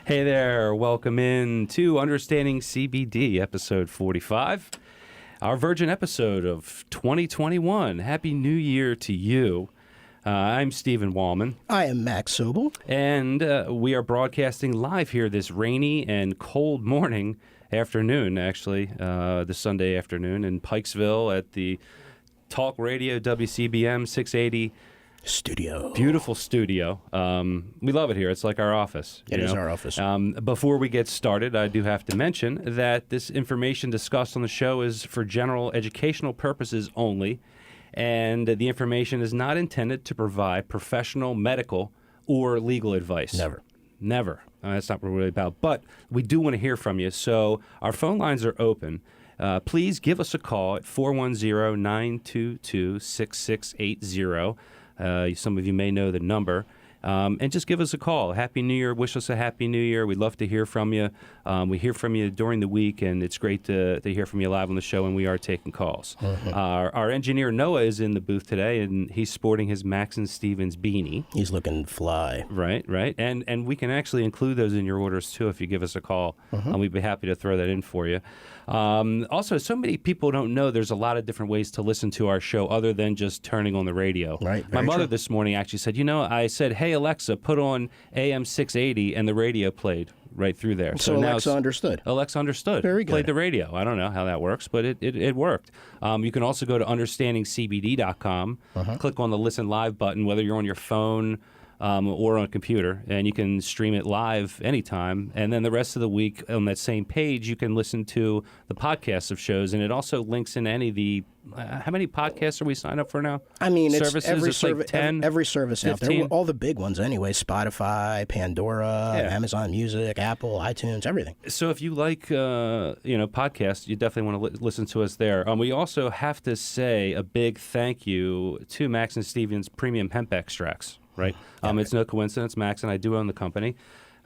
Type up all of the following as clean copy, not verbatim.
Hey there, welcome in to Understanding CBD, episode 45, our virgin episode of 2021. Happy New Year to you. I'm Stephen Wallman. I am Max Sobel. And we are broadcasting live here this rainy and cold afternoon, actually, this Sunday afternoon in Pikesville at the Talk Radio WCBM 680 studio. Beautiful studio. We love it here. It's like our office. It is our office. Before we get started, I do have to mention that this information discussed on the show is for general educational purposes only, and the information is not intended to provide professional, medical, or legal advice. Never. That's not what we're really about. But we do want to hear from you. So our phone lines are open. Please give us a call at 410-922-6680. Some of you may know the number. And just give us a call. Happy New Year. Wish us a Happy New Year. We'd love to hear from you. We hear from you during the week, and it's great to hear from you live on the show, and we are taking calls. Our engineer, Noah, is in the booth today, and he's sporting his Max and Stevens beanie. He's looking fly. Right. And we can actually include those in your orders, too, if you give us a call. And we'd be happy to throw that in for you. Also, so many people don't know there's a lot of different ways to listen to our show other than just turning on the radio. Right. My mother this morning actually said, I said, hey, Alexa, put on AM 680, and the radio played right through there. So Alexa understood. Alexa understood. Very good. Played the radio. I don't know how that works, but it worked. You can also go to understandingcbd.com, click on the Listen Live button, whether you're on your phone or on a computer, and you can stream it live anytime. And then the rest of the week on that same page, you can listen to the podcasts of shows, and it also links in any of the how many podcasts are we signed up for now? I mean, services? It's like 10, every service 15? out there. All the big ones anyway. Spotify, Pandora, Amazon Music, Apple, iTunes, everything. So if you like podcasts, you definitely want to listen to us there. We also have to say a big thank you to Max and Stevens Premium Hemp Extracts. Right. It's no coincidence. Max and I do own the company.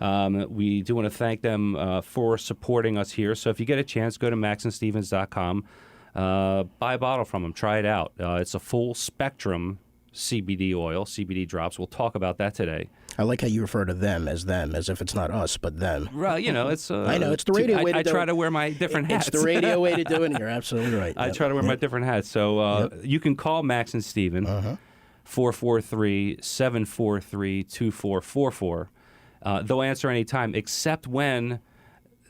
We do want to thank them for supporting us here. So if you get a chance, go to maxandstevens.com. Buy a bottle from them. Try it out. It's a full spectrum CBD oil, CBD drops. We'll talk about that today. I like how you refer to them, as if it's not us, but them. Right, it's... I know, it's the radio way to do it. I try to wear my different hats. It's the radio way to do it, and you're absolutely right. I try to wear my different hats. So you can call Max and Steven, 443-743-2444. They'll answer any time, except when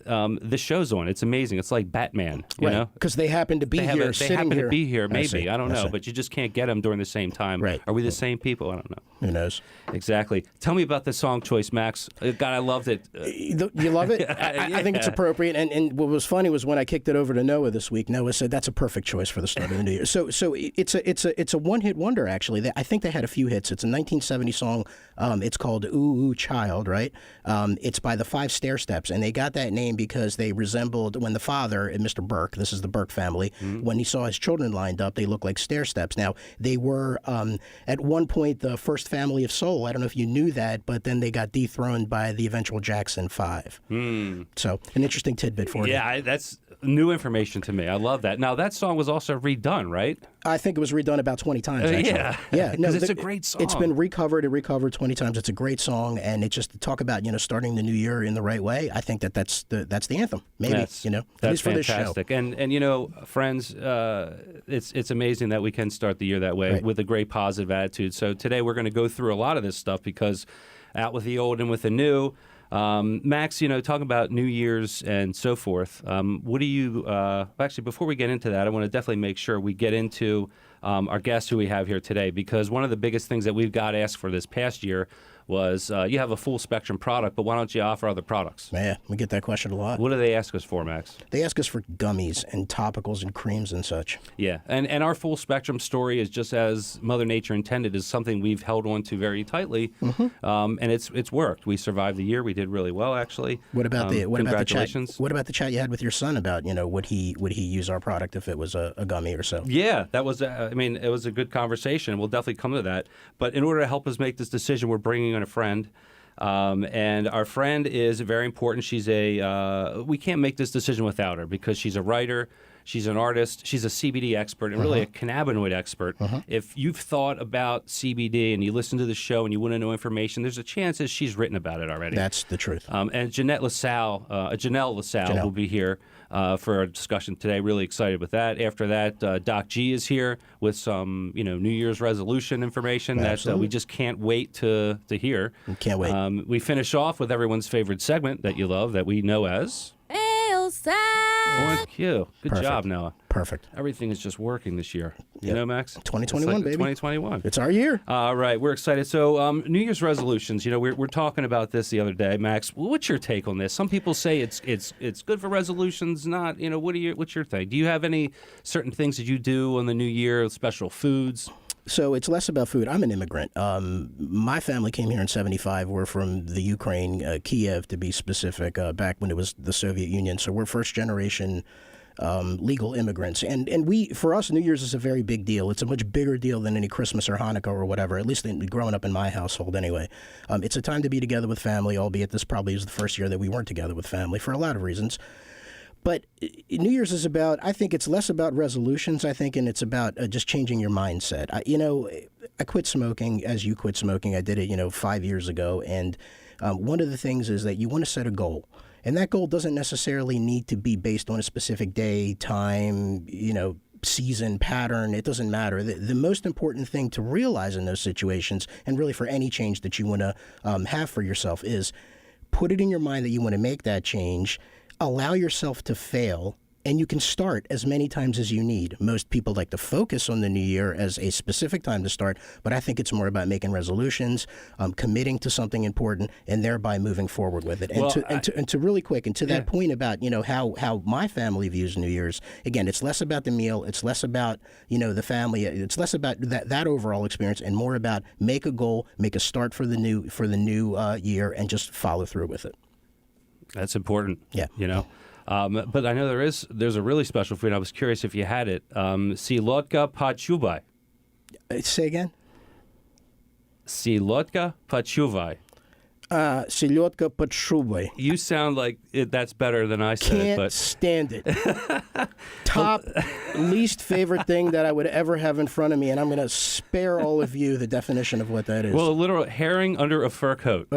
the show's on. It's amazing. It's like Batman, you know? Because they happen to be here, They happen to be here, maybe. I don't know. See. But you just can't get them during the same time. Right. Are we the same people? I don't know. Who knows? Exactly. Tell me about the song choice, Max. God, I loved it. You love it? I think it's appropriate. And what was funny was when I kicked it over to Noah this week, Noah said, that's a perfect choice for the start of the new year. So it's a one-hit wonder, actually. I think they had a few hits. It's a 1970 song. It's called Ooh Ooh Child, right? It's by the Five Stair Steps, and they got that name because they resembled when the father, Mr. Burke, this is the Burke family, when he saw his children lined up, they looked like stair steps. Now, they were, at one point, the first family of soul. I don't know if you knew that, but then they got dethroned by the eventual Jackson 5. So, an interesting tidbit for you. Yeah, that's new information to me. I love that. Now, that song was also redone, right? I think it was redone about 20 times, actually. Yeah. No, it's a great song. It's been recovered and recovered 20 times. It's a great song, and it's just to talk about, starting the new year in the right way. I think that's the anthem, maybe, that's at least for fantastic. this show. And friends, it's amazing that we can start the year that way with a great positive attitude. So today we're going to go through a lot of this stuff because out with the old and with the new. Max, talking about New Year's and so forth, what do you, actually, before we get into that, I want to definitely make sure we get into our guest who we have here today, because one of the biggest things that we've got asked for this past year was you have a full spectrum product, but why don't you offer other products? Yeah, we get that question a lot. What do they ask us for, Max? They ask us for gummies and topicals and creams and such. Yeah, and our full spectrum story is just as Mother Nature intended, is something we've held on to very tightly, and it's worked. We survived the year. We did really well, actually. What about the congratulations? What about the chat you had with your son about would he use our product if it was a gummy or so? Yeah, that was it was a good conversation. We'll definitely come to that. But in order to help us make this decision, we're bringing in a friend. And our friend is very important. She's we can't make this decision without her because she's a writer. She's an artist. She's a CBD expert and really a cannabinoid expert. If you've thought about CBD and you listen to the show and you want to know information, there's a chance that she's written about it already. That's the truth. And Janelle LaSalle will be here for our discussion today. Really excited with that. After that, Doc G is here with some New Year's resolution information that we just can't wait to hear. Can't wait. We finish off with everyone's favorite segment that you love, that we know as Elsa. Thank you. Good Perfect. job, Noah. Perfect. Everything is just working this year. You Yep. know, Max? 2021, It's like baby. 2021. It's our year. All right, we're excited. So, New Year's resolutions. We're talking about this the other day, Max. What's your take on this? Some people say it's good for resolutions. Not. What's your thing? Do you have any certain things that you do on the New Year? Special foods? So it's less about food. I'm an immigrant. My family came here in '75. We're from the Ukraine, Kiev to be specific, back when it was the Soviet Union. So we're first generation legal immigrants. And for us, New Year's is a very big deal. It's a much bigger deal than any Christmas or Hanukkah or whatever, at least growing up in my household anyway. It's a time to be together with family, albeit this probably is the first year that we weren't together with family for a lot of reasons. But New Year's is about, I think it's less about resolutions, and it's about just changing your mindset. I quit smoking as you quit smoking. I did it, 5 years ago. And one of the things is that you want to set a goal. And that goal doesn't necessarily need to be based on a specific day, time, season, pattern. It doesn't matter. The most important thing to realize in those situations, and really for any change that you want to have for yourself, is put it in your mind that you want to make that change. Allow yourself to fail, and you can start as many times as you need. Most people like to focus on the new year as a specific time to start, but I think it's more about making resolutions, committing to something important, and thereby moving forward with it. And to really quick, and to that point about how my family views New Year's. Again, it's less about the meal, it's less about the family, it's less about that overall experience, and more about make a goal, make a start for the new year, and just follow through with it. That's important. Yeah. But I know there's a really special food. I was curious if you had it. Silotka pachuvai. Say again? Silotka pachuvai. Silotka pachuvai. You sound like that's better than I said. Can't stand it. Top least favorite thing that I would ever have in front of me, and I'm going to spare all of you the definition of what that is. Well, a literal herring under a fur coat.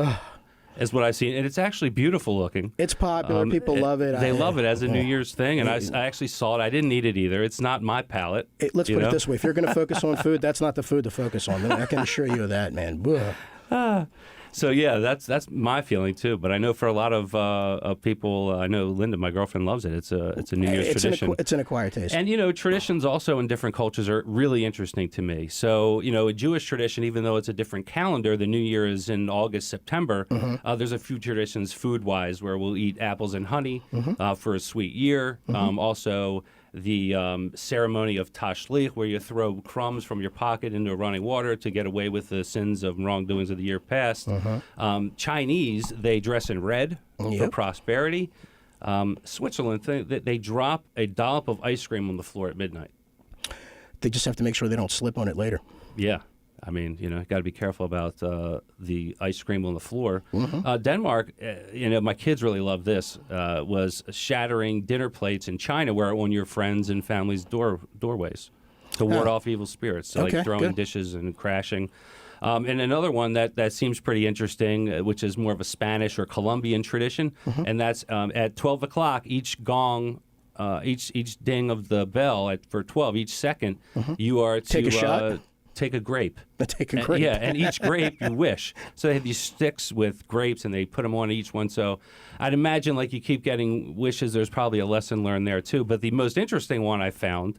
Is what I've seen, and it's actually beautiful looking. It's popular. People love it. They love it as a New Year's thing, and I actually saw it. I didn't eat it either. It's not my palate. Let's put it this way. If you're going to focus on food, that's not the food to focus on. I can assure you of that, man. So yeah, that's my feeling too. But I know for a lot of people, I know Linda, my girlfriend, loves it. It's a New Year's tradition. It's an acquired taste. And traditions also in different cultures are really interesting to me. So a Jewish tradition, even though it's a different calendar, the New Year is in August, September. There's a few traditions food-wise where we'll eat apples and honey for a sweet year. Also, the ceremony of Tashlich, where you throw crumbs from your pocket into running water to get away with the sins of wrongdoings of the year past. Chinese, they dress in red for prosperity. Switzerland, they drop a dollop of ice cream on the floor at midnight. They just have to make sure they don't slip on it later. Yeah. I mean, got to be careful about the ice cream on the floor. Denmark, my kids really love this, was shattering dinner plates in China where on your friends' and family's doorways to ward off evil spirits. So like throwing dishes and crashing. And another one that seems pretty interesting, which is more of a Spanish or Colombian tradition, and that's at 12 o'clock, each gong, each ding of the bell for 12, each second, you are to take a shot. Take a grape. Take a grape. And each grape you wish. So they have these sticks with grapes, and they put them on each one. So I'd imagine, like, you keep getting wishes, there's probably a lesson learned there, too. But the most interesting one I found,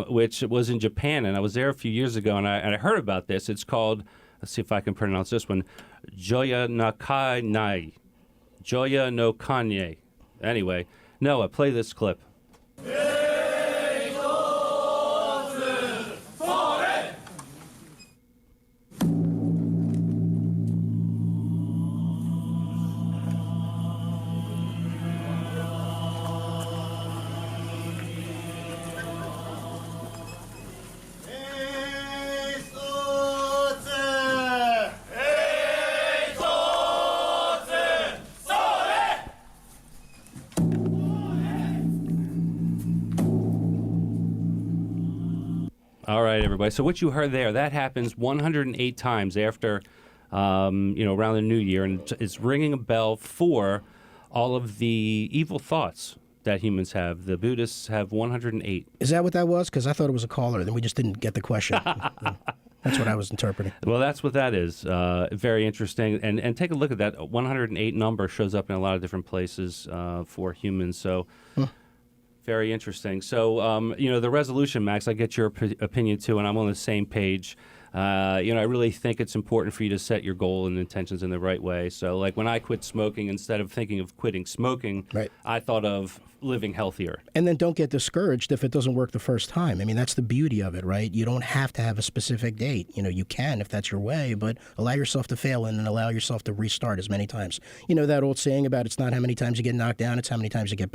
which was in Japan, and I was there a few years ago, and I heard about this. It's called, let's see if I can pronounce this one, Joya no Kanai. Joya no Kanye. Anyway, Noah, play this clip. All right, everybody. So what you heard there, that happens 108 times after, around the new year, and it's ringing a bell for all of the evil thoughts that humans have. The Buddhists have 108. Is that what that was? Because I thought it was a caller, then we just didn't get the question. That's what I was interpreting. Well, that's what that is. Very interesting. And take a look at that. 108 number shows up in a lot of different places for humans. So very interesting. So, the resolution, Max, I get your opinion too, and I'm on the same page. I really think it's important for you to set your goal and intentions in the right way. So, like when I quit smoking, instead of thinking of quitting smoking, right, I thought of living healthier. And then don't get discouraged if it doesn't work the first time. I mean, that's the beauty of it, right? You don't have to have a specific date. You can if that's your way, but allow yourself to fail and then allow yourself to restart as many times. You know that old saying about it's not how many times you get knocked down, it's how many times you get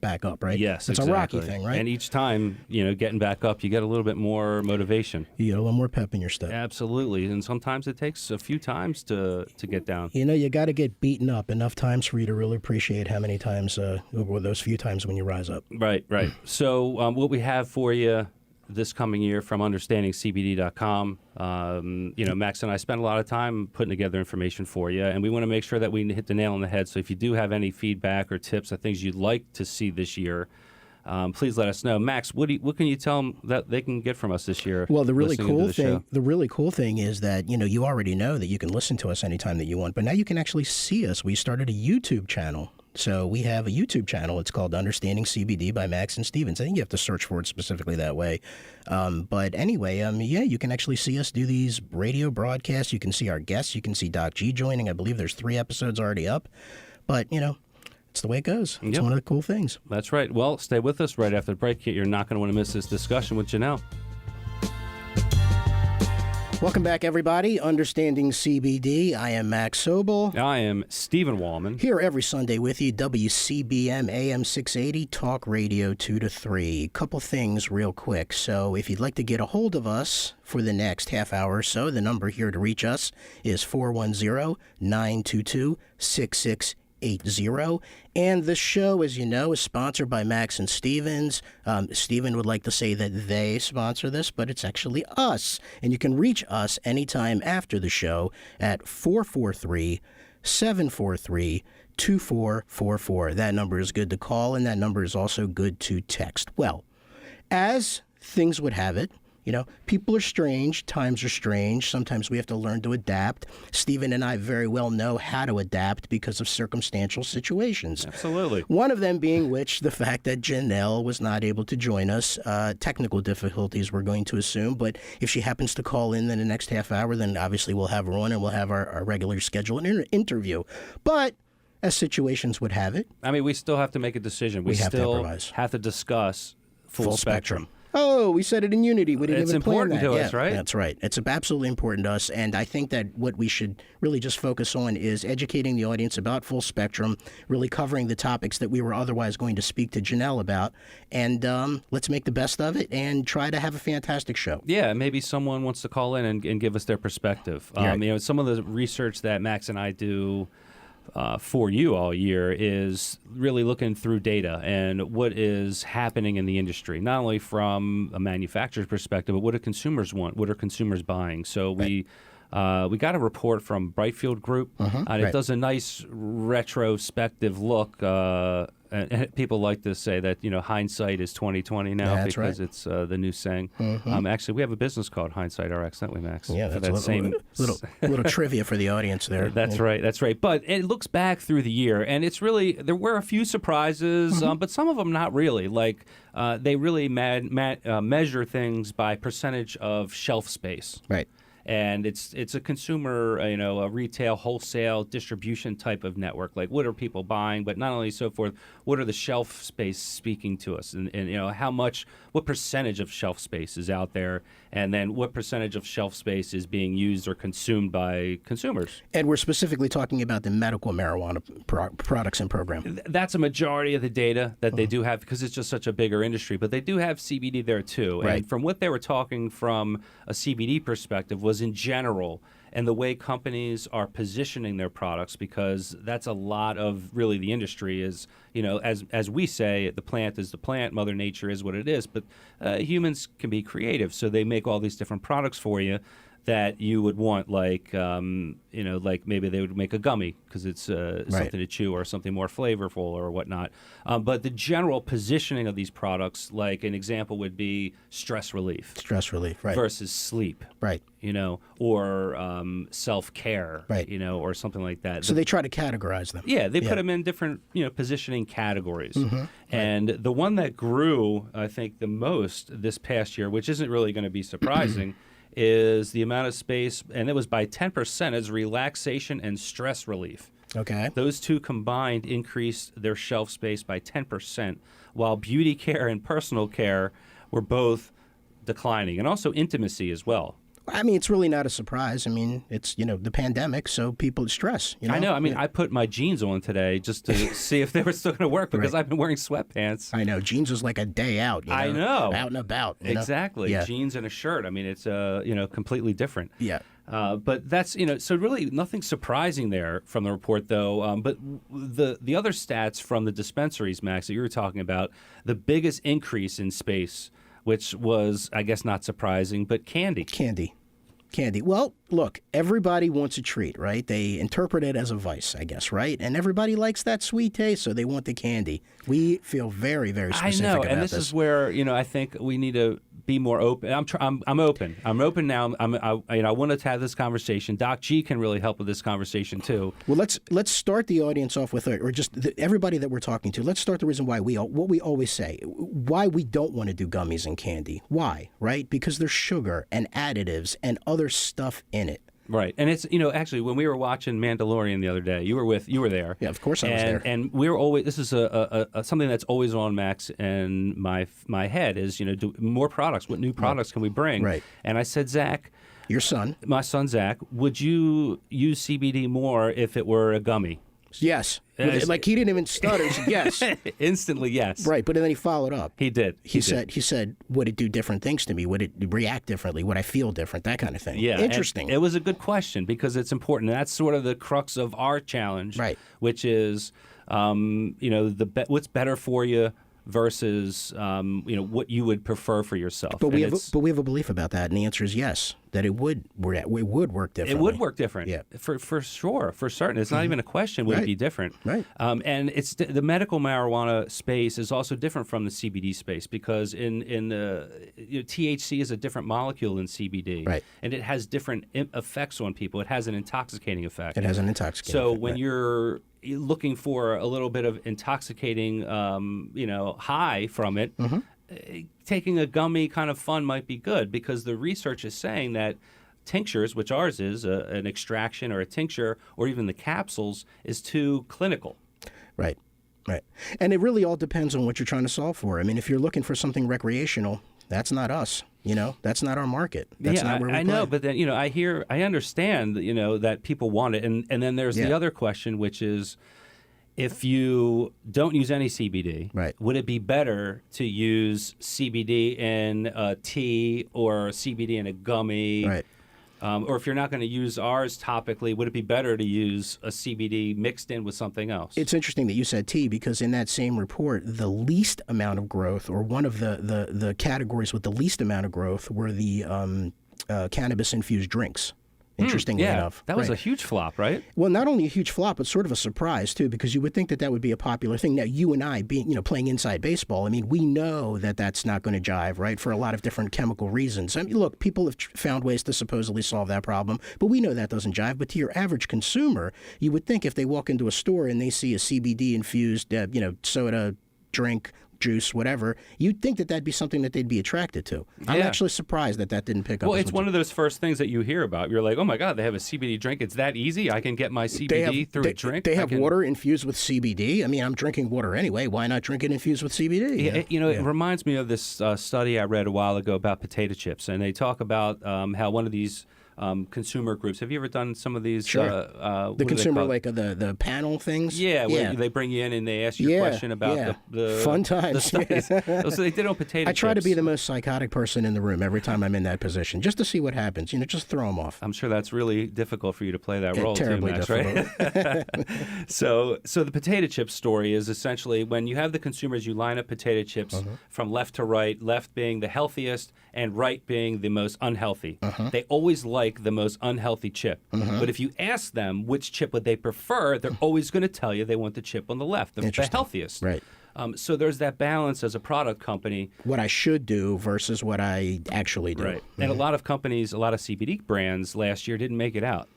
back up, right? Yes, it's exactly. a Rocky thing, right? And each time, getting back up, you get a little bit more motivation. You get a little more pep in your step. Absolutely. And sometimes it takes a few times to get down. You got to get beaten up enough times for you to really appreciate how many times, over those few times when you rise up. Right. So what we have for you this coming year from understandingcbd.com, Max and I spent a lot of time putting together information for you, and we want to make sure that we hit the nail on the head. So if you do have any feedback or tips or things you'd like to see this year, please let us know. Max, what can you tell them that they can get from us this year? Well, the really cool thing is that, you already know that you can listen to us anytime that you want, but now you can actually see us. We started a YouTube channel. So we have a YouTube channel. It's called Understanding CBD by Max and Stevens. I think you have to search for it specifically that way. But anyway, you can actually see us do these radio broadcasts. You can see our guests. You can see Doc G joining. I believe there's 3 episodes already up. But, it's the way it goes. It's one of the cool things. That's right. Well, stay with us right after the break. You're not going to want to miss this discussion with Janelle. Welcome back, everybody. Understanding CBD. I am Max Sobel. I am Stephen Wallman. Here every Sunday with you, WCBM AM 680, Talk Radio 2 to 3. Couple things real quick. So if you'd like to get a hold of us for the next half hour or so, the number here to reach us is 410-922-6680. And the show, as you know, is sponsored by Max and Stevens. Steven would like to say that they sponsor this, but it's actually us. And you can reach us anytime after the show at 443-743-2444. That number is good to call, and that number is also good to text. Well, as things would have it, people are strange. Times are strange. Sometimes we have to learn to adapt. Stephen and I very well know how to adapt because of circumstantial situations. Absolutely. One of them being the fact that Janelle was not able to join us. Technical difficulties, we're going to assume. But if she happens to call in the next half hour, then obviously we'll have her on and we'll have our regular scheduled interview. But as situations would have it, we still have to make a decision. We still have to discuss full spectrum. Oh, we said it in unity. We didn't even plan that. It's important to us, right? That's right. It's absolutely important to us, and I think that what we should really just focus on is educating the audience about full spectrum, really covering the topics that we were otherwise going to speak to Janelle about, and let's make the best of it and try to have a fantastic show. Yeah, maybe someone wants to call in and give us their perspective. Right. Some of the research that Max and I do for you all year is really looking through data and what is happening in the industry, not only from a manufacturer's perspective, but what do consumers want? What are consumers buying? So we got a report from Brightfield Group, and it does a nice retrospective look. And people like to say that hindsight is 20/20 now because it's the new saying. Actually, we have a business called Hindsight RX, don't we, Max? Yeah, that's a little trivia for the audience there. That's right. But it looks back through the year, and it's really there were a few surprises, but some of them not really. Like they really measure things by percentage of shelf space. Right. And it's a consumer, a retail, wholesale distribution type of network. Like, what are people buying? But not only so forth, what are the shelf space speaking to us? And what percentage of shelf space is out there? And then what percentage of shelf space is being used or consumed by consumers? And we're specifically talking about the medical marijuana products and program. That's a majority of the data that they do have because it's just such a bigger industry. But they do have CBD there, too. Right. And from what they were talking from a CBD perspective was in general, and the way companies are positioning their products, because that's a lot of really the industry is, as we say, the plant is the plant, Mother Nature is what it is, but humans can be creative, so they make all these different products for you that you would want, like like maybe they would make a gummy because it's something to chew, or something more flavorful or whatnot. But the general positioning of these products, like an example would be stress relief. Stress relief, right. Versus sleep. Right. Or self-care, right. Or something like that. So they try to categorize them. Yeah, they put them in different, positioning categories. Mm-hmm. And the one that grew, I think, the most this past year, which isn't really going to be surprising, is the amount of space, and it was by 10%, is relaxation and stress relief. Okay. Those two combined increased their shelf space by 10%, while beauty care and personal care were both declining, and also intimacy as well. I mean, it's really not a surprise. I mean, it's, the pandemic, so people stress. I know. I mean, I put my jeans on today just to see if they were still going to work, because I've been wearing sweatpants. I know. Jeans was like a day out. I know. Out and about. Exactly. Yeah. Jeans and a shirt. I mean, it's, completely different. Yeah. But that's, so really nothing surprising there from the report, though. But the other stats from the dispensaries, Max, that you were talking about, the biggest increase in space, which was, I guess, not surprising, but candy. Candy. Well, look, everybody wants a treat, right? They interpret it as a vice, I guess, right? And everybody likes that sweet taste, so they want the candy. We feel very, very specific about this. I know, and this is where, I think we need to be more open. I'm open. I'm open now. I want to have this conversation. Doc G can really help with this conversation too. Well, let's start the audience off with, or just everybody that we're talking to. Let's start the reason why what we always say, why we don't want to do gummies and candy. Why, right? Because there's sugar and additives and other stuff in it. Right, and it's actually when we were watching Mandalorian the other day, you were there. Yeah, of course I was there. And we're always, this is a something that's always on Max and my head is do more products. What new products can we bring? Right. And I said, Zach, my son Zach, would you use CBD more if it were a gummy? Yes. Like he didn't even stutter. He said yes. Instantly, yes. Right, but then he followed up. He did. He said, would it do different things to me? Would it react differently? Would I feel different? That kind of thing. Yeah. Interesting. It was a good question because it's important. And that's sort of the crux of our challenge, right? Which is, what's better for you versus, what you would prefer for yourself. But we have a belief about that, and the answer is yes. That it would work differently. It would work different. Yeah. For sure, for certain. It's not even a question. Would it be different? Right. And it's the medical marijuana space is also different from the CBD space because in the THC is a different molecule than CBD. Right. And it has different effects on people. It has an intoxicating effect. It has an intoxicating effect. So when you're looking for a little bit of intoxicating, high from it. Mm-hmm. Taking a gummy kind of fun might be good because the research is saying that tinctures, which ours is an extraction or a tincture, or even the capsules, is too clinical. Right. And it really all depends on what you're trying to solve for. I mean, if you're looking for something recreational, that's not us. That's not our market. That's not where we play. I know, but then I understand that people want it, and then there's the other question, which is, if you don't use any CBD, right, would it be better to use CBD in a tea or CBD in a gummy? Right. Or if you're not going to use ours topically, would it be better to use a CBD mixed in with something else? It's interesting that you said tea because in that same report, the least amount of growth, or one of the categories with the least amount of growth, were the cannabis-infused drinks. Interestingly enough. That was a huge flop, right? Well, not only a huge flop, but sort of a surprise, too, because you would think that would be a popular thing. Now, you and I, playing inside baseball, I mean, we know that that's not going to jive, right, for a lot of different chemical reasons. I mean, look, people have found ways to supposedly solve that problem, but we know that doesn't jive. But to your average consumer, you would think if they walk into a store and they see a CBD-infused, soda, drink, juice, whatever, you'd think that that'd be something that they'd be attracted to. I'm actually surprised that didn't pick up. Well, it's one of those first things that you hear about. You're like, oh my God, they have a CBD drink. It's that easy. I can get my CBD through a drink. They have water infused with CBD. I mean, I'm drinking water anyway. Why not drink it infused with CBD? It reminds me of this study I read a while ago about potato chips, and they talk about how one of these consumer groups. Have you ever done some of these? Sure. The consumer, like the panel things? Yeah, where they bring you in and they ask you a question about the fun times. The studies. So they did on potato I try to chips. be the most psychotic person in the room every time I'm in that position, just to see what happens. Just throw them off. I'm sure that's really difficult for you to play that role terribly too, Max, difficult. right? So the potato chip story is essentially when you have the consumers, you line up potato chips from left to right, left being the healthiest and right being the most unhealthy. They always like the most unhealthy chip. But if you ask them which chip would they prefer, they're always going to tell you they want the chip on the left, the healthiest. Right. So there's that balance as a product company. What I should do versus what I actually do. Right. And a lot of companies, a lot of CBD brands last year didn't make it out.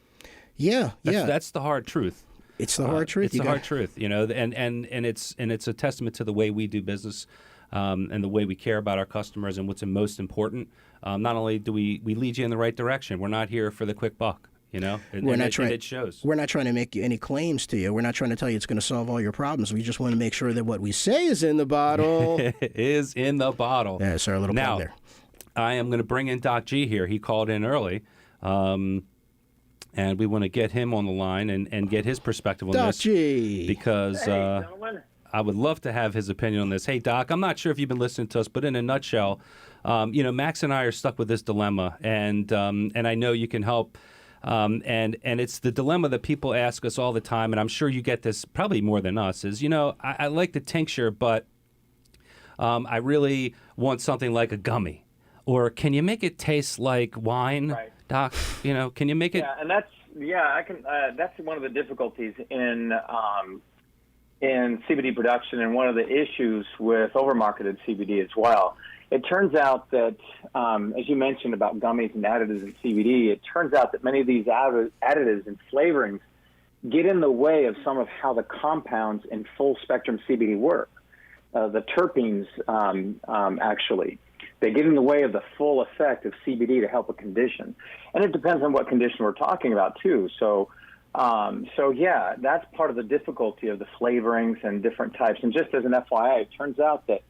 That's the hard truth. It's the hard truth. It's the hard truth, and it's a testament to the way we do business, and the way we care about our customers and what's most important. Not only do we lead you in the right direction, we're not here for the quick buck. It shows. We're not trying to make any claims to you. We're not trying to tell you it's going to solve all your problems. We just want to make sure that what we say is in the bottle. is in the bottle. Yeah, so our little plug there. I am going to bring in Doc G here. He called in early. And we want to get him on the line and get his perspective on Doc this. G. Because I would love to have his opinion on this. Hey, Doc, I'm not sure if you've been listening to us, but in a nutshell, Max and I are stuck with this dilemma, and I know you can help. And it's the dilemma that people ask us all the time, and I'm sure you get this probably more than us, is, I like the tincture, but I really want something like a gummy. Or can you make it taste like wine, right, Doc? Can you make it? Yeah, and I can. That's one of the difficulties in CBD production, and one of the issues with overmarketed CBD as well. It turns out that, as you mentioned about gummies and additives in CBD, it turns out that many of these additives and flavorings get in the way of some of how the compounds in full spectrum CBD work. The terpenes, actually, they get in the way of the full effect of CBD to help a condition. And it depends on what condition we're talking about, too. So that's part of the difficulty of the flavorings and different types. And just as an FYI, it turns out that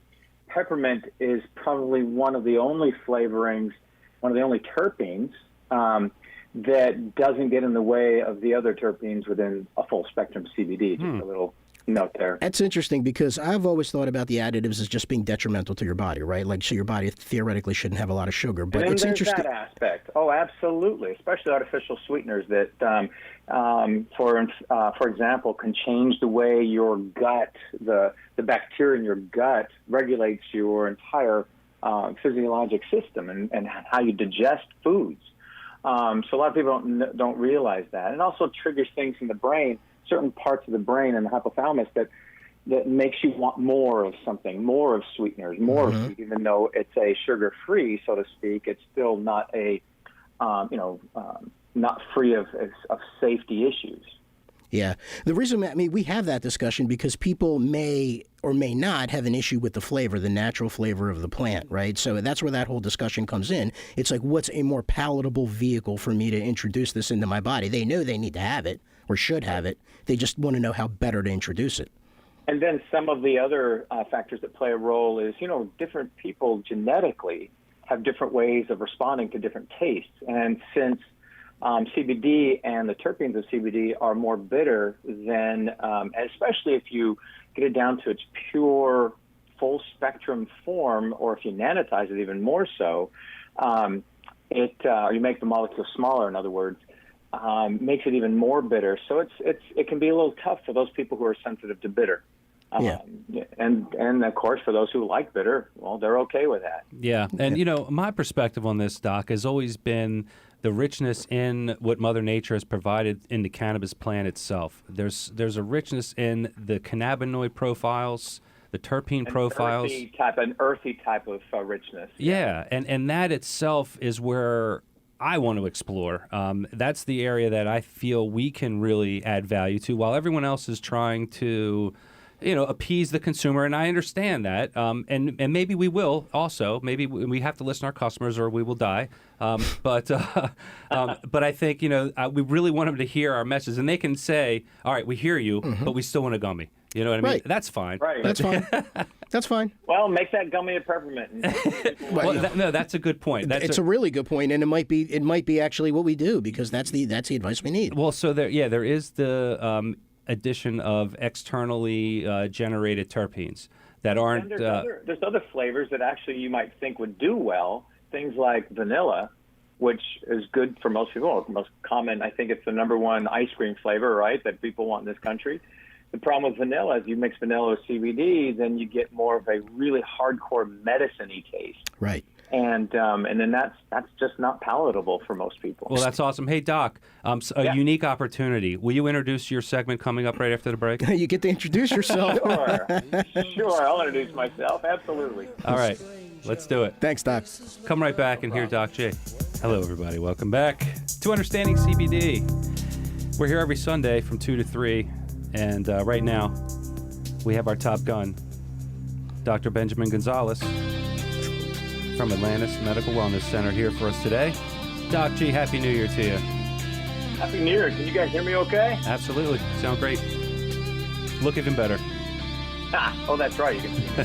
peppermint is probably one of the only flavorings, one of the only terpenes that doesn't get in the way of the other terpenes within a full spectrum CBD. Just a little note there. That's interesting because I've always thought about the additives as just being detrimental to your body, right? Like, so your body theoretically shouldn't have a lot of sugar. But it's interesting. That aspect. Oh, absolutely. Especially artificial sweeteners that, for example, can change the way your gut, the bacteria in your gut regulates your entire physiologic system and how you digest foods. So a lot of people don't realize that. And it also triggers things in the brain, certain parts of the brain and the hypothalamus that makes you want more of something, more of sweeteners, more of sweet, even though it's a sugar-free, so to speak. It's still not not free of safety issues. Yeah. The reason, we have that discussion because people may or may not have an issue with the flavor, the natural flavor of the plant, right? So that's where that whole discussion comes in. It's like, what's a more palatable vehicle for me to introduce this into my body? They know they need to have it or should have it. They just want to know how better to introduce it. And then some of the other factors that play a role is, different people genetically have different ways of responding to different tastes. And since CBD and the terpenes of CBD are more bitter than, especially if you get it down to its pure full spectrum form, or if you nanotize it even more so, or you make the molecule smaller, in other words, makes it even more bitter. So it can be a little tough for those people who are sensitive to bitter. And of course, for those who like bitter, well, they're okay with that. Yeah, and my perspective on this, Doc, has always been the richness in what Mother Nature has provided in the cannabis plant itself. There's a richness in the cannabinoid profiles, the terpene profiles, an earthy type of richness. Yeah, and that itself is where I want to explore. That's the area that I feel we can really add value to, while everyone else is trying to, appease the consumer. And I understand that. And maybe we will also. Maybe we have to listen to our customers or we will die. But I think, we really want them to hear our message. And they can say, all right, we hear you, but we still want a gummy. You know what I mean? Right. That's fine. Right. That's fine. That's fine. Well, make that gummy a peppermint. No, that's a good point. It's a really good point, and it might be actually what we do, because that's the advice we need. Well, so there is the addition of externally generated terpenes that aren't. And there's other flavors that actually you might think would do well. Things like vanilla, which is good for most people. Most common, I think it's the number one ice cream flavor, right, that people want in this country. The problem with vanilla is you mix vanilla with CBD, then you get more of a really hardcore medicine-y taste. Right. And then that's just not palatable for most people. Well, that's awesome. Hey, Doc, unique opportunity. Will you introduce your segment coming up right after the break? You get to introduce yourself. Sure, I'll introduce myself. Absolutely. All right, let's do it. Thanks, Doc. Come right back and hear Doc G. Hello, everybody. Welcome back to Understanding CBD. We're here every Sunday from 2 to 3, and right now we have our top gun, Dr. Benjamin Gonzalez from Atlantis Medical Wellness Center here for us today. Doc G, Happy New Year to you. Happy New Year. Can you guys hear me okay? Absolutely. Sound great. Look even better. Oh, that's right. You can see me.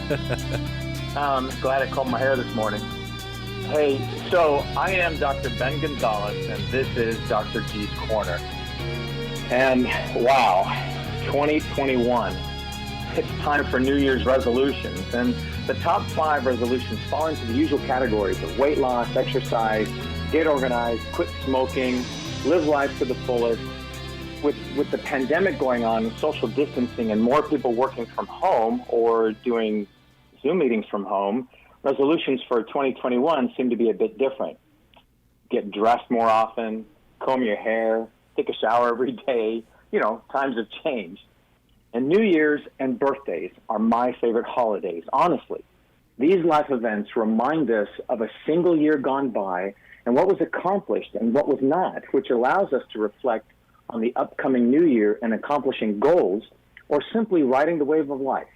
Glad I combed my hair this morning. Hey, so I am Dr. Ben Gonzalez, and this is Dr. G's Corner. And wow, 2021. It's time for New Year's resolutions. And the top 5 resolutions fall into the usual categories of weight loss, exercise, get organized, quit smoking, live life to the fullest. With the pandemic going on and social distancing and more people working from home or doing Zoom meetings from home, resolutions for 2021 seem to be a bit different. Get dressed more often, comb your hair, take a shower every day. Times have changed. And New Year's and birthdays are my favorite holidays, honestly. These life events remind us of a single year gone by and what was accomplished and what was not, which allows us to reflect on the upcoming new year and accomplishing goals, or simply riding the wave of life.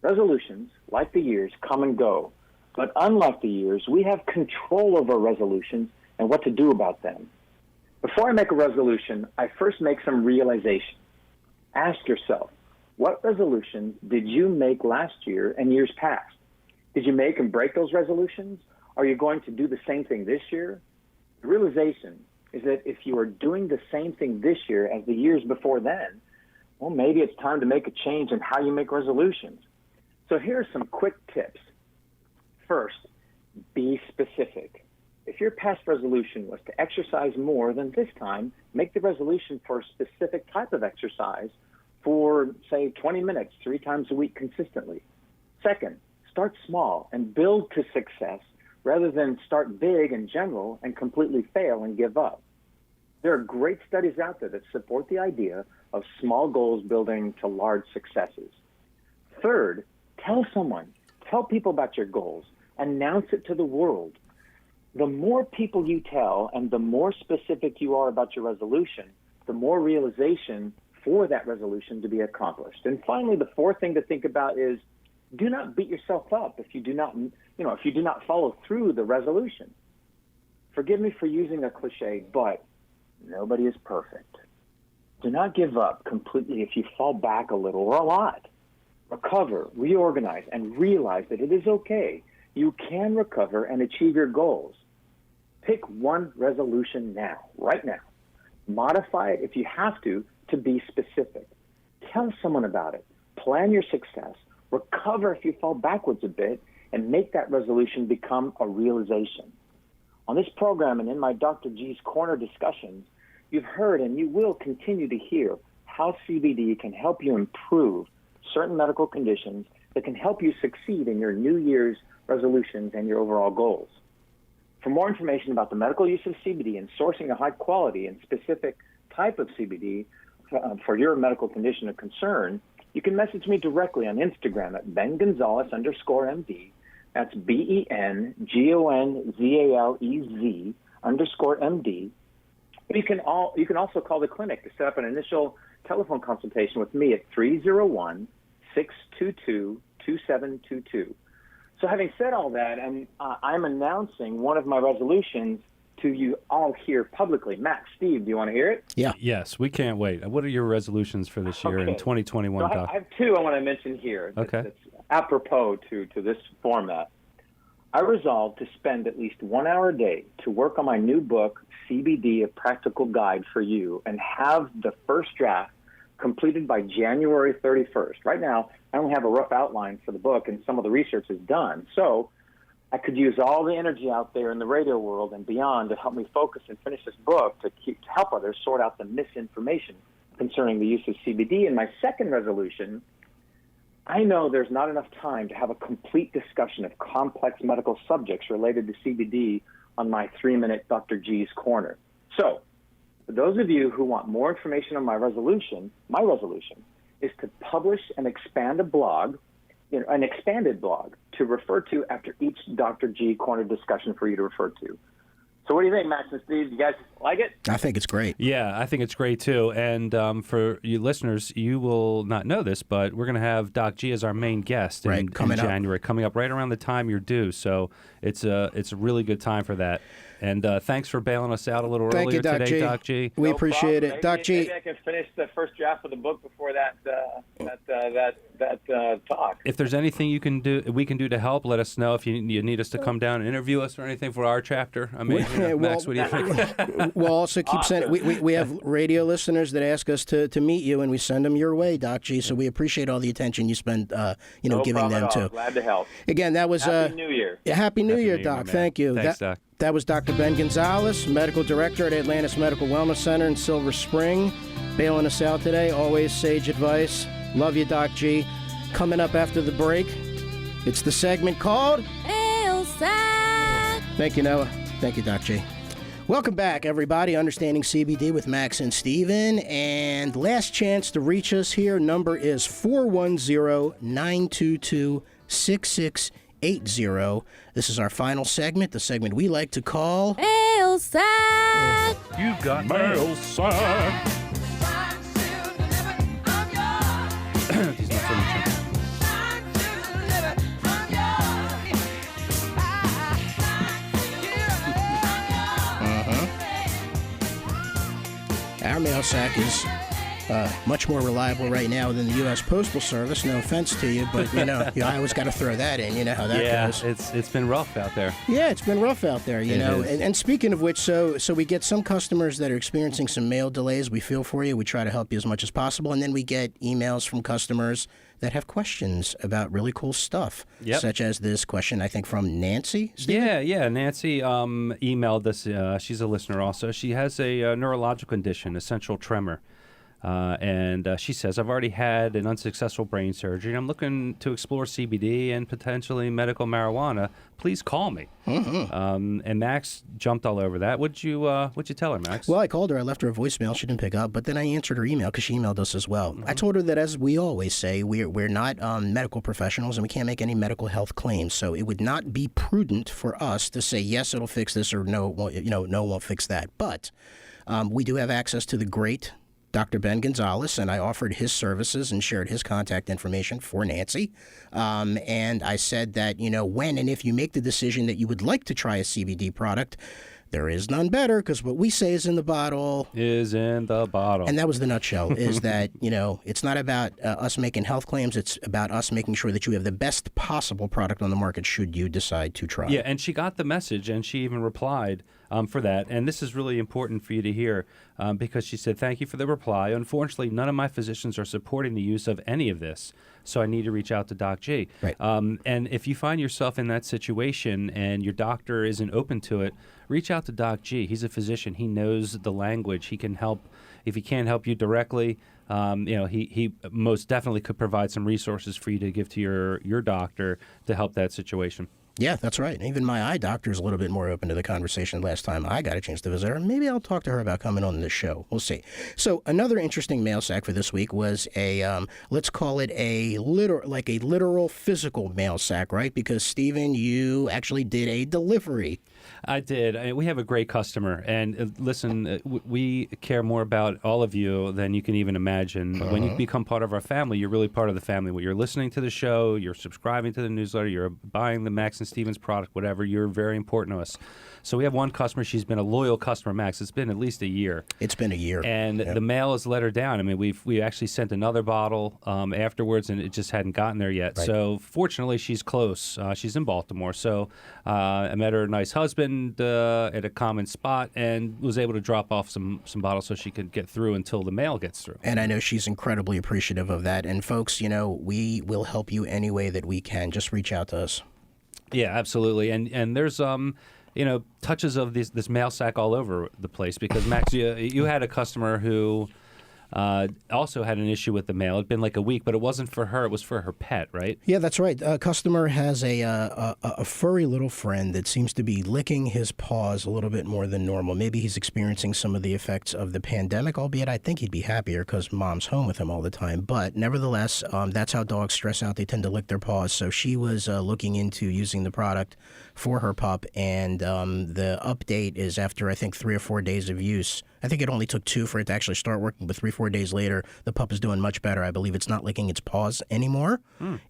Resolutions, like the years, come and go. But unlike the years, we have control over resolutions and what to do about them. Before I make a resolution, I first make some realization. Ask yourself, what resolutions did you make last year and years past? Did you make and break those resolutions? Are you going to do the same thing this year? The realization is that if you are doing the same thing this year as the years before then, well, maybe it's time to make a change in how you make resolutions. So here are some quick tips. First, be specific. If your past resolution was to exercise more, then this time, make the resolution for a specific type of exercise for, say, 20 minutes, 3 times a week consistently. Second, start small and build to success rather than start big in general and completely fail and give up. There are great studies out there that support the idea of small goals building to large successes. Third, tell people about your goals. Announce it to the world. The more people you tell and the more specific you are about your resolution, the more realization for that resolution to be accomplished. And finally, the fourth thing to think about is do not beat yourself up if you do not follow through the resolution. Forgive me for using a cliche, but nobody is perfect. Do not give up completely if you fall back a little or a lot. Recover, reorganize, and realize that it is okay. You can recover and achieve your goals. Pick one resolution now, right now. Modify it if you have to be specific. Tell someone about it. Plan your success. Recover if you fall backwards a bit, and make that resolution become a realization. On this program and in my Dr. G's Corner discussions, you've heard and you will continue to hear how CBD can help you improve certain medical conditions that can help you succeed in your New Year's resolutions and your overall goals. For more information about the medical use of CBD and sourcing a high quality and specific type of CBD for your medical condition of concern, you can message me directly on Instagram at BenGonzalez_MD. That's BenGonzalez_MD. You can also call the clinic to set up an initial telephone consultation with me at 301-622-2722. So having said all that, I'm announcing one of my resolutions to you all here publicly. Max, Steve, do you want to hear it? Yeah. Yes, we can't wait. What are your resolutions for this year in 2021, So Doc? I have two I want to mention here. Okay. That's apropos to this format. I resolved to spend at least 1 hour a day to work on my new book, CBD, A Practical Guide for You, and have the first draft completed by January 31st. Right now, I only have a rough outline for the book, and some of the research is done. So I could use all the energy out there in the radio world and beyond to help me focus and finish this book to help others sort out the misinformation concerning the use of CBD. And my second resolution, I know there's not enough time to have a complete discussion of complex medical subjects related to CBD on my 3-minute Dr. G's Corner. So for those of you who want more information on my resolution is to publish and expand a blog, an expanded blog to refer to after each Dr. G Corner discussion for you to refer to. So what do you think, Max and Steve? You guys like it? I think it's great. Yeah, I think it's great too. And for you listeners, you will not know this, but we're going to have Doc G as our main guest in January, coming up right around the time you're due. So it's a really good time for that. And thanks for bailing us out a little earlier today, Doc G. We appreciate it, Doc G. Maybe I can finish the first draft of the book before that talk. If there's anything we can do to help, let us know. If you need us to come down and interview us or anything for our chapter, I mean, Max, what do you think? We'll also keep sending. We have radio listeners that ask us to meet you, and we send them your way, Doc G. So we appreciate all the attention you spend, giving them too. Glad to help. Again, that was Happy New Year. Happy New Year, Doc. Thank you. Thanks, Doc. That was Dr. Ben Gonzalez, Medical Director at Atlantis Medical Wellness Center in Silver Spring, bailing us out today. Always sage advice. Love you, Doc G. Coming up after the break, it's the segment called Ailsack. Thank you, Noah. Thank you, Doc G. Welcome back, everybody. Understanding CBD with Max and Steven. And last chance to reach us here. Number is 410-922-6680. This is our final segment, the segment we like to call Ailsack. You've got mail sack. He's not so much. Our mail sack is much more reliable right now than the U.S. Postal Service. No offense to you, but I always got to throw that in. You know how that goes. Yeah, it's been rough out there. Yeah, it's been rough out there. You know. And speaking of which, so we get some customers that are experiencing some mail delays. We feel for you. We try to help you as much as possible, and then we get emails from customers that have questions about really cool stuff, such as this question, I think, from Nancy. Steven? Yeah. Nancy emailed us. She's a listener also. She has a neurological condition, essential tremor. And she says, I've already had an unsuccessful brain surgery. I'm looking to explore CBD and potentially medical marijuana. Please call me. Mm-hmm. And Max jumped all over that. What'd you tell her, Max? Well, I called her. I left her a voicemail. She didn't pick up. But then I answered her email because she emailed us as well. Mm-hmm. I told her that, as we always say, we're not medical professionals and we can't make any medical health claims. So it would not be prudent for us to say, yes, it'll fix this, or no, no, won't fix that. But we do have access to the great Dr. Ben Gonzalez, and I offered his services and shared his contact information for Nancy. And I said that, when and if you make the decision that you would like to try a CBD product, there is none better, because what we say is in the bottle. Is in the bottle. And that was the nutshell, is that, it's not about us making health claims. It's about us making sure that you have the best possible product on the market should you decide to try. Yeah, and she got the message, and she even replied for that. And this is really important for you to hear, because she said, thank you for the reply. Unfortunately, none of my physicians are supporting the use of any of this, so I need to reach out to Doc G. Right. And if you find yourself in that situation and your doctor isn't open to it, reach out to Doc G. He's a physician. He knows the language. He can help. If he can't help you directly, he most definitely could provide some resources for you to give to your doctor to help that situation. Yeah, that's right. Even my eye doctor is a little bit more open to the conversation last time I got a chance to visit her. Maybe I'll talk to her about coming on this show. We'll see. So another interesting mail sack for this week was a, let's call it a literal physical mail sack, right? Because, Stephen, you actually did a delivery I did. We have a great customer, and listen, we care more about all of you than you can even imagine. When you become part of our family, you're really part of the family. When you're listening to the show, you're subscribing to the newsletter, you're buying the Max and Stevens product, whatever, you're very important to us. So we have one customer. She's been a loyal customer, Max. It's been at least a year. It's been a year. And the mail has let her down. I mean, we actually sent another bottle afterwards, and it just hadn't gotten there yet. Right. So fortunately, she's close. She's in Baltimore. So I met her nice husband at a common spot and was able to drop off some bottles so she could get through until the mail gets through. And I know she's incredibly appreciative of that. And folks, we will help you any way that we can. Just reach out to us. Yeah, absolutely. And there's touches of this mail sack all over the place because Max, you had a customer who also had an issue with the mail. It'd been like a week, but it wasn't for her. It was for her pet, right? Yeah, that's right. A customer has a furry little friend that seems to be licking his paws a little bit more than normal. Maybe he's experiencing some of the effects of the pandemic, albeit I think he'd be happier because mom's home with him all the time. But nevertheless, that's how dogs stress out. They tend to lick their paws. So she was looking into using the product for her pup, and the update is after, I think, 3 or 4 days of use. I think it only took 2 for it to actually start working, but 3-4 days later, the pup is doing much better. I believe it's not licking its paws anymore.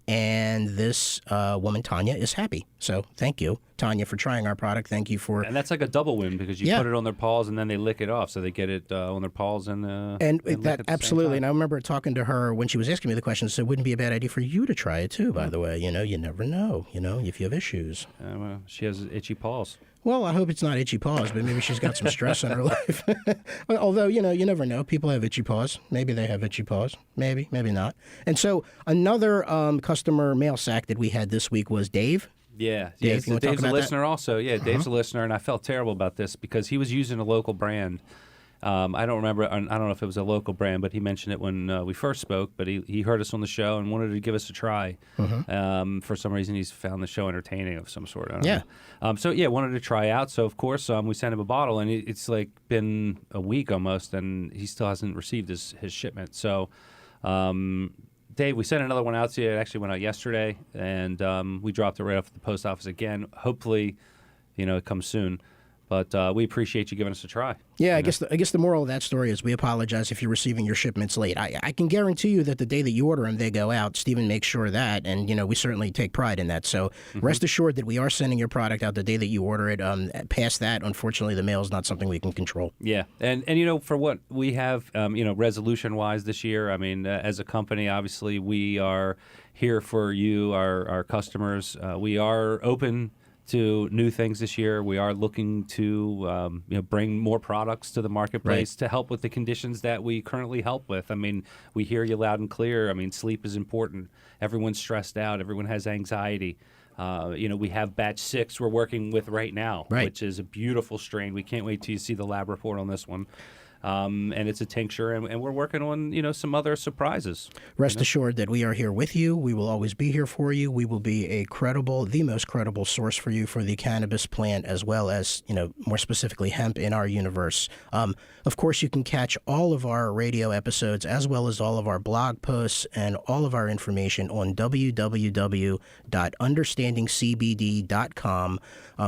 And this woman, Tanya, is happy. So thank you, Tanya, for trying our product. Thank you for... And that's like a double win because you put it on their paws and then they lick it off. So they get it on their paws and that absolutely. And I remember talking to her when she was asking me the question, so it wouldn't be a bad idea for you to try it too, by the way. You never know, if you have issues. Well, she has itchy paws. Well, I hope it's not itchy paws, but maybe she's got some stress in her life. Although, you never know. People have itchy paws. Maybe they have itchy paws. Maybe not. And so another customer mail sack that we had this week was Dave. Yeah. Dave, you want to talk Dave's about a that? listener also. Yeah, Dave's a listener, and I felt terrible about this because he was using a local brand. I don't remember. I don't know if it was a local brand, but he mentioned it when we first spoke. But he heard us on the show and wanted to give us a try. For some reason, he's found the show entertaining of some sort. I don't know. Wanted to try out. So of course, we sent him a bottle, and it's like been a week almost, and he still hasn't received his shipment. So, Dave, we sent another one out to you. It actually went out yesterday, and we dropped it right off at the post office again. Hopefully, it comes soon. But we appreciate you giving us a try. Yeah, I guess the moral of that story is we apologize if you're receiving your shipments late. I can guarantee you that the day that you order them, they go out. Stephen makes sure of that, and we certainly take pride in that. So rest assured that we are sending your product out the day that you order it. Past that, unfortunately, the mail is not something we can control. Yeah, and for what we have, resolution-wise this year, I mean, as a company, obviously we are here for you, our customers. We are open to new things this year. We are looking to bring more products to the marketplace to help with the conditions that we currently help with. I mean, we hear you loud and clear. I mean, sleep is important. Everyone's stressed out. Everyone has anxiety. We have batch 6 we're working with right now, which is a beautiful strain. We can't wait till you see the lab report on this one. And it's a tincture, and we're working on, some other surprises. Rest assured that we are here with you. We will always be here for you. We will be the most credible source for you for the cannabis plant, as well as, more specifically hemp in our universe. Of course, you can catch all of our radio episodes, as well as all of our blog posts and all of our information on www.understandingcbd.com.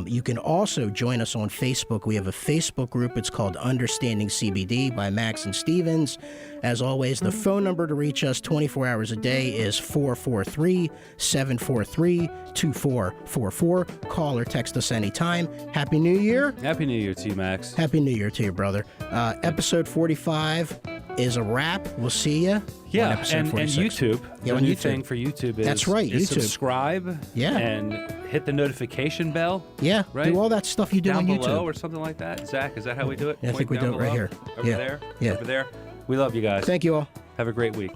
You can also join us on Facebook. We have a Facebook group. It's called Understanding CBD by Max and Stevens. As always, the phone number to reach us 24 hours a day is 443-743-2444. Call or text us anytime. Happy New Year. Happy New Year to you, Max. Happy New Year to you, brother. Episode 45 is a wrap. We'll see you. Yeah, and YouTube. Yeah, the new thing for YouTube is, that's right, is YouTube. Subscribe. Yeah. And hit the notification bell. Yeah, right? Do all that stuff you do down on YouTube. below or something like that. Zach, is that how we do it? Yeah, I think we do it right here. Over there? Yeah. Over there? We love you guys. Thank you all. Have a great week.